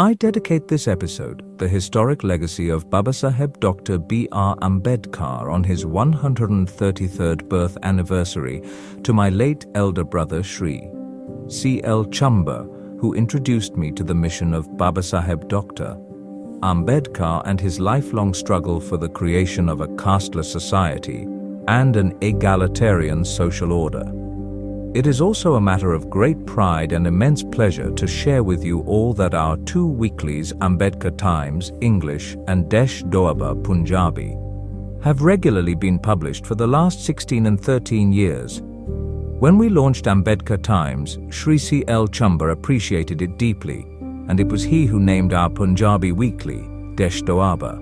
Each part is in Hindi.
I dedicate this episode, the historic legacy of Babasaheb Dr. B.R. Ambedkar on his 133rd birth anniversary, to my late elder brother Shri C.L. Chamba, who introduced me to the mission of Babasaheb Dr. Ambedkar and his lifelong struggle for the creation of a casteless society and an egalitarian social order. It is also a matter of great pride and immense pleasure to share with you all that our two weeklies, Ambedkar Times English and Desh Doaba Punjabi, have regularly been published for the last 16 and 13 years. When we launched Ambedkar Times, Shri C.L. Chamba appreciated it deeply, and it was he who named our Punjabi weekly, Desh Doaba.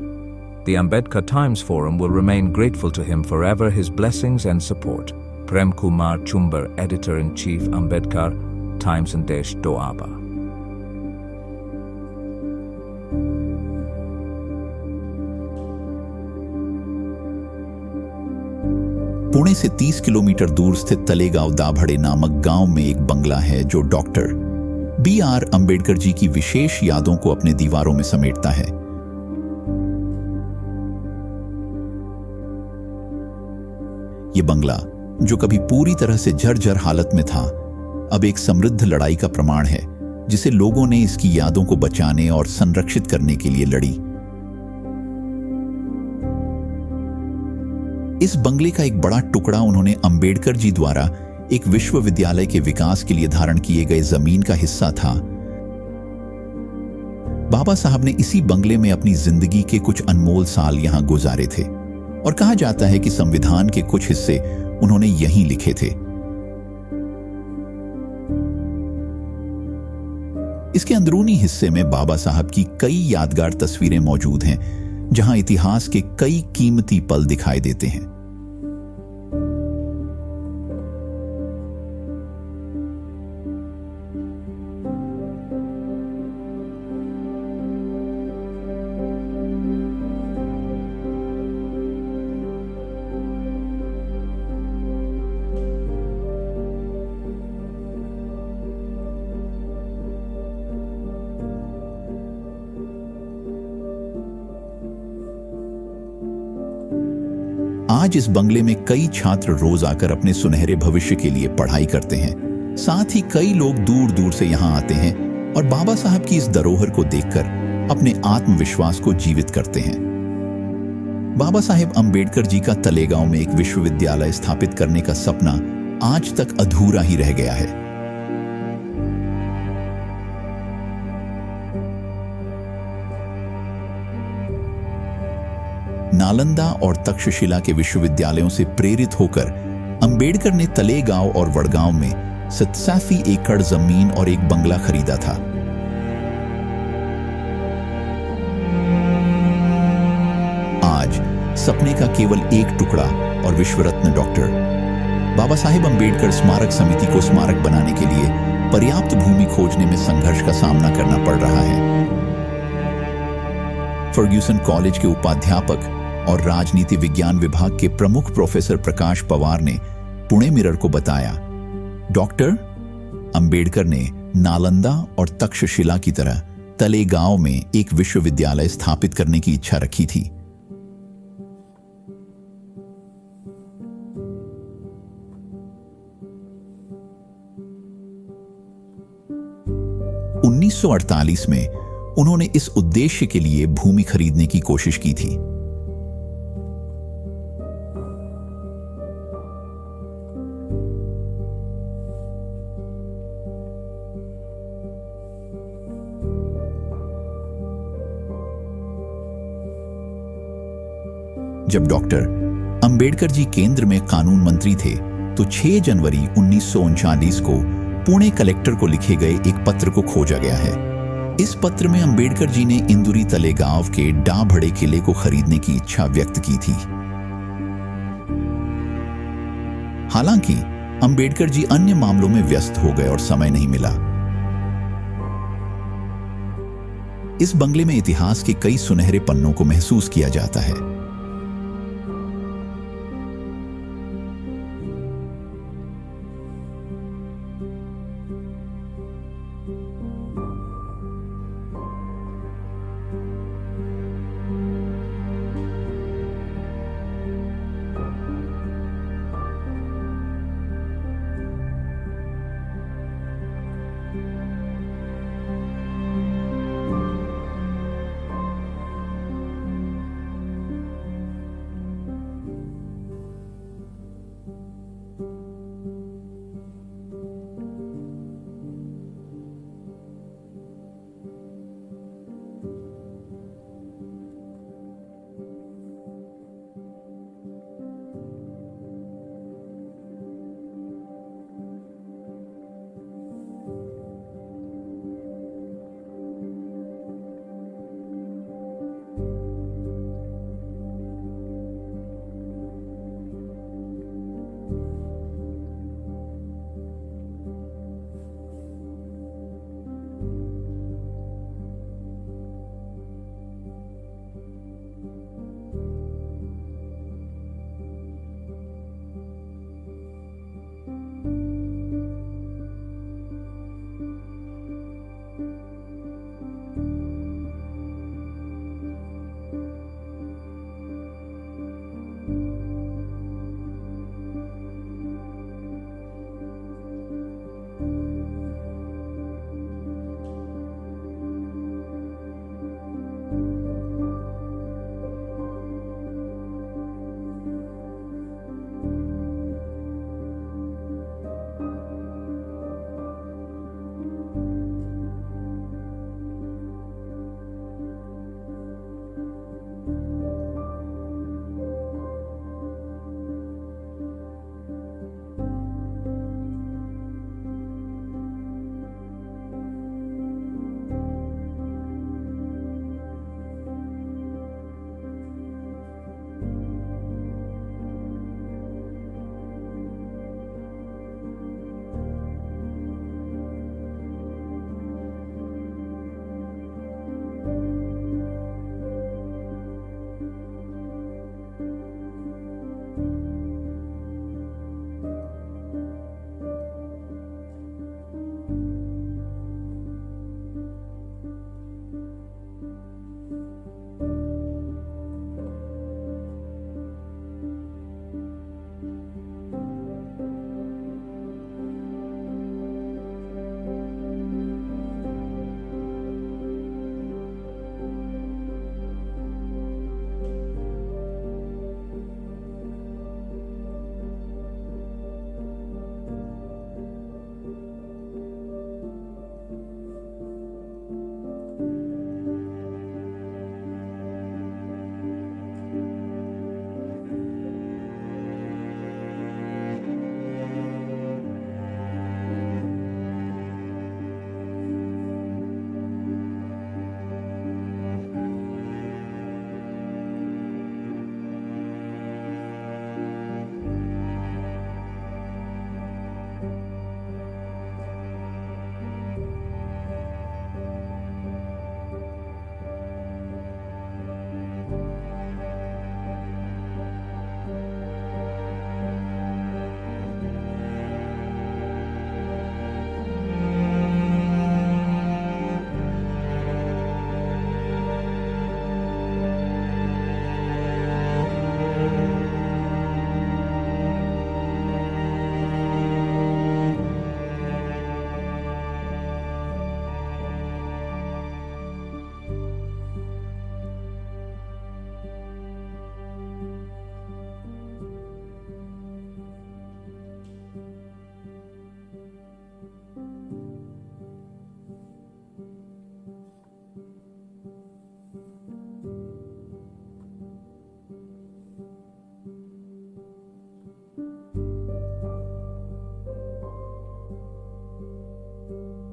The Ambedkar Times Forum will remain grateful to him forever. His blessings and support. Prem Kumar Chumbar, Editor-in-Chief, Ambedkar Times and Desh Doaba. Pune से 30 किलोमीटर दूर स्थित तलेगांव दाभड़े नामक गांव में एक बंगला है जो डॉक्टर B.R. अंबेडकर जी की विशेष यादों को अपने दीवारों में समेटता है। यह बंगला, जो कभी पूरी तरह से जर्जर हालत में था, अब एक समृद्ध लड़ाई का प्रमाण है, जिसे लोगों ने इसकी यादों को बचाने और संरक्षित करने के लिए लड़ी। इस बंगले का एक बड़ा टुकड़ा उन्होंने अंबेडकर जी द्वारा एक विश्वविद्यालय के विकास के लिए धारण किए गए जमीन का हिस्सा था। बाबा साहब ने इसी बंगले में अपनी जिंदगी के कुछ अनमोल साल यहां गुजारे थे और कहा जाता है कि संविधान के कुछ हिस्से उन्होंने यहीं लिखे थे। इसके अंदरूनी हिस्से में बाबा साहब की कई यादगार तस्वीरें मौजूद हैं, जहां इतिहास के कई कीमती पल दिखाई देते हैं। आज इस बंगले में कई छात्र रोज आकर अपने सुनहरे भविष्य के लिए पढ़ाई करते हैं। साथ ही कई लोग दूर दूर से यहां आते हैं और बाबा साहब की इस धरोहर को देखकर अपने आत्मविश्वास को जीवित करते हैं। बाबा साहेब अंबेडकर जी का तलेगांव में एक विश्वविद्यालय स्थापित करने का सपना आज तक अधूरा ही रह गया है। नालंदा और तक्षशिला के विश्वविद्यालयों से प्रेरित होकर अंबेडकर ने तलेगांव और वडगांव में 87 एकड़ जमीन और एक बंगला खरीदा था। आज सपने का केवल एक टुकड़ा और विश्वरत्न डॉक्टर बाबा साहेब अंबेडकर स्मारक समिति को स्मारक बनाने के लिए पर्याप्त भूमि खोजने में संघर्ष का सामना करना पड़ रहा है। फर्ग्यूसन कॉलेज के उपाध्यापक और राजनीति विज्ञान विभाग के प्रमुख प्रोफेसर प्रकाश पवार ने पुणे मिरर को बताया, डॉक्टर अंबेडकर ने नालंदा और तक्षशिला की तरह तलेगांव में एक विश्वविद्यालय स्थापित करने की इच्छा रखी थी। (1948) में उन्होंने इस उद्देश्य के लिए भूमि खरीदने की कोशिश की थी। जब डॉक्टर अंबेडकर जी केंद्र में कानून मंत्री थे तो 6 जनवरी 1939 को पुणे कलेक्टर को लिखे गए एक पत्र को खोजा गया है। इस पत्र में अंबेडकर जी ने इंदुरी तलेगांव के डाभड़े किले को खरीदने की इच्छा व्यक्त की थी। हालांकि अंबेडकर जी अन्य मामलों में व्यस्त हो गए और समय नहीं मिला। इस बंगले में इतिहास के कई सुनहरे पन्नों को महसूस किया जाता है।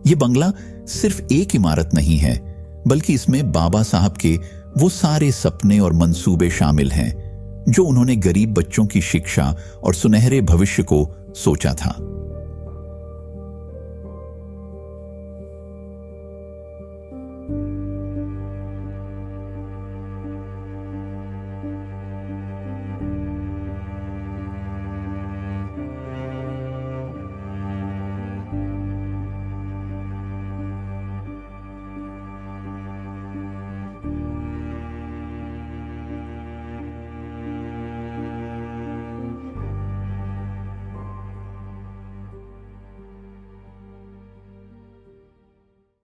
ये बंगला सिर्फ एक इमारत नहीं है, बल्कि इसमें बाबा साहब के वो सारे सपने और मंसूबे शामिल हैं जो उन्होंने गरीब बच्चों की शिक्षा और सुनहरे भविष्य को सोचा था।